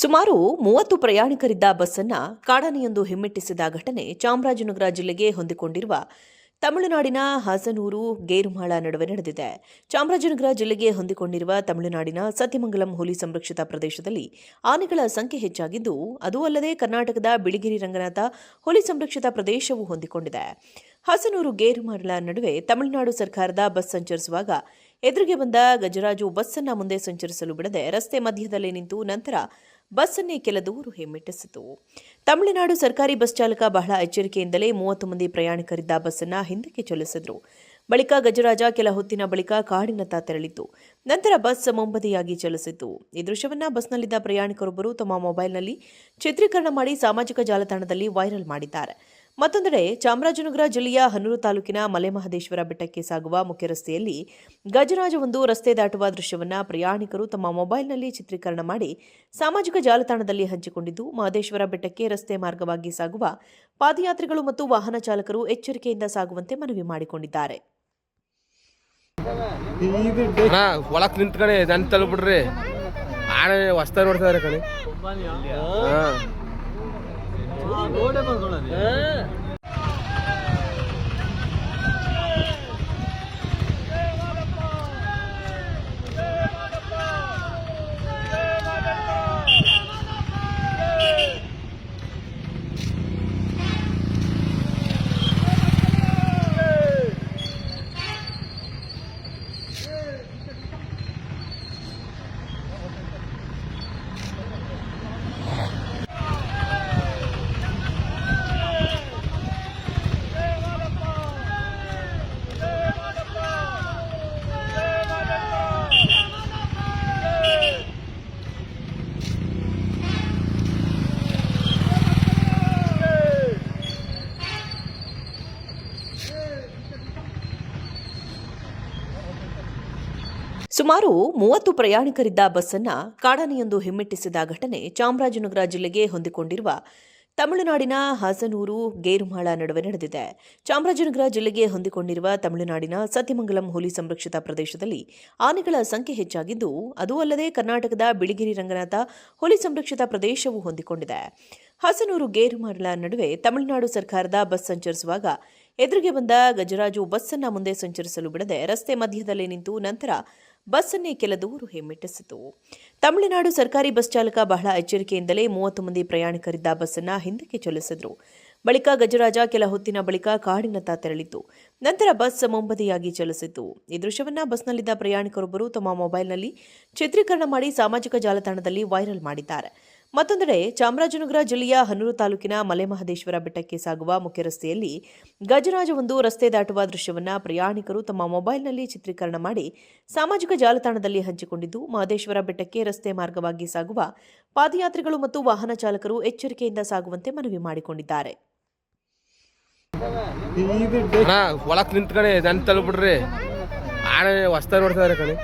ಸುಮಾರು 30 ಪ್ರಯಾಣಿಕರಿದ್ದ ಬಸ್ಸನ್ನು ಕಾಡಾನೆಯೊಂದು ಹಿಮ್ಮೆಟ್ಟಿಸಿದ ಘಟನೆ ಚಾಮರಾಜನಗರ ಜಿಲ್ಲೆಗೆ ಹೊಂದಿಕೊಂಡಿರುವ ತಮಿಳುನಾಡಿನ ಹಾಸನೂರು ಗೇರುಮಾಳ ನಡುವೆ ನಡೆದಿದೆ. ಚಾಮರಾಜನಗರ ಜಿಲ್ಲೆಗೆ ಹೊಂದಿಕೊಂಡಿರುವ ತಮಿಳುನಾಡಿನ ಸತ್ಯಮಂಗಲಂ ಹುಲಿ ಸಂರಕ್ಷಿತ ಪ್ರದೇಶದಲ್ಲಿ ಆನೆಗಳ ಸಂಖ್ಯೆ ಹೆಚ್ಚಾಗಿದ್ದು, ಅದೂ ಅಲ್ಲದೆ ಕರ್ನಾಟಕದ ಬಿಳಿಗಿರಿ ರಂಗನಾಥ ಹುಲಿ ಸಂರಕ್ಷಿತ ಪ್ರದೇಶವೂ ಹೊಂದಿಕೊಂಡಿದೆ. ಹಾಸನೂರು ಗೇರುಮಾಳ ನಡುವೆ ತಮಿಳುನಾಡು ಸರ್ಕಾರದ ಬಸ್ ಸಂಚರಿಸುವಾಗ ಎದುರಿಗೆ ಬಂದ ಗಜರಾಜು ಬಸ್ಸನ್ನು ಮುಂದೆ ಸಂಚರಿಸಲು ಬಿಡದೆ ರಸ್ತೆ ಮಧ್ಯದಲ್ಲೇ ನಿಂತು ನಂತರ ಬಸ್ಸನ್ನೇ ಕೆಲ ದೂರ ಹಿಮ್ಮೆಟ್ಟಿಸಿತು. ತಮಿಳುನಾಡು ಸರ್ಕಾರಿ ಬಸ್ ಚಾಲಕ ಬಹಳ ಎಚ್ಚರಿಕೆಯಿಂದಲೇ 30 ಮಂದಿ ಪ್ರಯಾಣಿಕರಿದ್ದ ಬಸ್ಸನ್ನು ಹಿಂದಕ್ಕೆ ಚಲಿಸಿದ್ರು. ಬಳಿಕ ಗಜರಾಜ ಕೆಲ ಹೊತ್ತಿನ ಬಳಿಕ ಕಾಡಿನತ್ತ ತೆರಳಿತು. ನಂತರ ಬಸ್ ಮುಂಬದಿಯಾಗಿ ಚಲಿಸಿತು. ಈ ದೃಶ್ಯವನ್ನ ಬಸ್ನಲ್ಲಿದ್ದ ಪ್ರಯಾಣಿಕರೊಬ್ಬರು ತಮ್ಮ ಮೊಬೈಲ್ನಲ್ಲಿ ಚಿತ್ರೀಕರಣ ಮಾಡಿ ಸಾಮಾಜಿಕ ಜಾಲತಾಣದಲ್ಲಿ ವೈರಲ್ ಮಾಡಿದ್ದಾರೆ. ಮತ್ತೊಂದೆಡೆ ಚಾಮರಾಜನಗರ ಜಿಲ್ಲೆಯ ಹನೂರು ತಾಲೂಕಿನ ಮಲೆಮಹದೇಶ್ವರ ಬೆಟ್ಟಕ್ಕೆ ಸಾಗುವ ಮುಖ್ಯ ರಸ್ತೆಯಲ್ಲಿ ಗಜರಾಜವೊಂದು ರಸ್ತೆ ದಾಟುವ ದೃಶ್ಯವನ್ನ ಪ್ರಯಾಣಿಕರು ತಮ್ಮ ಮೊಬೈಲ್ನಲ್ಲಿ ಚಿತ್ರೀಕರಣ ಮಾಡಿ ಸಾಮಾಜಿಕ ಜಾಲತಾಣದಲ್ಲಿ ಹಂಚಿಕೊಂಡಿದ್ದು, ಮಹದೇಶ್ವರ ಬೆಟ್ಟಕ್ಕೆ ರಸ್ತೆ ಮಾರ್ಗವಾಗಿ ಸಾಗುವ ಪಾದಯಾತ್ರಿಗಳು ಮತ್ತು ವಾಹನ ಚಾಲಕರು ಎಚ್ಚರಿಕೆಯಿಂದ ಸಾಗುವಂತೆ ಮನವಿ ಮಾಡಿಕೊಂಡಿದ್ದಾರೆ. ಒಳಕ್ ನಿಂತ್ಕಣೆ ನನ್ ತಲುಬಿಡ್ರಿ ಆನೆ ಹೊಸ್ತಾ ನೋಡ್ತಾರೆ ಕಣೆ. ಸುಮಾರು 30 ಪ್ರಯಾಣಿಕರಿದ್ದ ಬಸ್ಸನ್ನು ಕಾಡಾನೆಯೊಂದು ಹಿಮ್ಮೆಟ್ಟಿಸಿದ ಘಟನೆ ಚಾಮರಾಜನಗರ ಜಿಲ್ಲೆಗೆ ಹೊಂದಿಕೊಂಡಿರುವ ತಮಿಳುನಾಡಿನ ಹಾಸನೂರು ಗೇರುಮಾಳ ನಡುವೆ ನಡೆದಿದೆ. ಚಾಮರಾಜನಗರ ಜಿಲ್ಲೆಗೆ ಹೊಂದಿಕೊಂಡಿರುವ ತಮಿಳುನಾಡಿನ ಸತ್ಯಮಂಗಲಂ ಹುಲಿ ಸಂರಕ್ಷಿತ ಪ್ರದೇಶದಲ್ಲಿ ಆನೆಗಳ ಸಂಖ್ಯೆ ಹೆಚ್ಚಾಗಿದ್ದು, ಅದೂ ಅಲ್ಲದೆ ಕರ್ನಾಟಕದ ಬಿಳಿಗಿರಿ ರಂಗನಾಥ ಹುಲಿ ಸಂರಕ್ಷಿತ ಪ್ರದೇಶವೂ ಹೊಂದಿಕೊಂಡಿದೆ. ಹಾಸನೂರು ಗೇರುಮಾಳ ನಡುವೆ ತಮಿಳುನಾಡು ಸರ್ಕಾರದ ಬಸ್ ಸಂಚರಿಸುವಾಗ ಎದುರಿಗೆ ಬಂದ ಗಜರಾಜು ಬಸ್ಸನ್ನು ಮುಂದೆ ಸಂಚರಿಸಲು ಬಿಡದೆ ರಸ್ತೆ ಮಧ್ಯದಲ್ಲೇ ನಿಂತು ನಂತರ ಬಸ್ಸನ್ನೇ ಕೆಲ ದೂರ ಹಿಮ್ಮೆಟ್ಟಿಸಿತು. ತಮಿಳುನಾಡು ಸರ್ಕಾರಿ ಬಸ್ ಚಾಲಕ ಬಹಳ ಎಚ್ಚರಿಕೆಯಿಂದಲೇ 30 ಮಂದಿ ಪ್ರಯಾಣಿಕರಿದ್ದ ಬಸ್ಸನ್ನು ಹಿಂದಕ್ಕೆ ಚಲಿಸಿದ್ರು. ಬಳಿಕ ಗಜರಾಜ ಕೆಲ ಹೊತ್ತಿನ ಬಳಿಕ ಕಾಡಿನತ್ತ ತೆರಳಿತು. ನಂತರ ಬಸ್ ಮುಂಬದಿಯಾಗಿ ಚಲಿಸಿತು. ಈ ದೃಶ್ಯವನ್ನ ಬಸ್ನಲ್ಲಿದ್ದ ಪ್ರಯಾಣಿಕರೊಬ್ಬರು ತಮ್ಮ ಮೊಬೈಲ್ನಲ್ಲಿ ಚಿತ್ರೀಕರಣ ಮಾಡಿ ಸಾಮಾಜಿಕ ಜಾಲತಾಣದಲ್ಲಿ ವೈರಲ್ ಮಾಡಿದ್ದಾರೆ. ಮತ್ತೊಂದೆಡೆ ಚಾಮರಾಜನಗರ ಜಿಲ್ಲೆಯ ಹನೂರು ತಾಲೂಕಿನ ಮಲೆಮಹದೇಶ್ವರ ಬೆಟ್ಟಕ್ಕೆ ಸಾಗುವ ಮುಖ್ಯ ರಸ್ತೆಯಲ್ಲಿ ಗಜರಾಜವೊಂದು ರಸ್ತೆ ದಾಟುವ ದೃಶ್ಯವನ್ನ ಪ್ರಯಾಣಿಕರು ತಮ್ಮ ಮೊಬೈಲ್ನಲ್ಲಿ ಚಿತ್ರೀಕರಣ ಮಾಡಿ ಸಾಮಾಜಿಕ ಜಾಲತಾಣದಲ್ಲಿ ಹಂಚಿಕೊಂಡಿದ್ದು, ಮಹದೇಶ್ವರ ಬೆಟ್ಟಕ್ಕೆ ರಸ್ತೆ ಮಾರ್ಗವಾಗಿ ಸಾಗುವ ಪಾದಯಾತ್ರಿಗಳು ಮತ್ತು ವಾಹನ ಚಾಲಕರು ಎಚ್ಚರಿಕೆಯಿಂದ ಸಾಗುವಂತೆ ಮನವಿ ಮಾಡಿಕೊಂಡಿದ್ದಾರೆ. ಒಳಕ್ ನಿಂತ್ಕಣೆ ನನ್ ತಲುಬಿಡ್ರಿ ಆನೆ ಹೊಸ್ತಾ ನೋಡ್ತಾರೆ ಕಣೆ.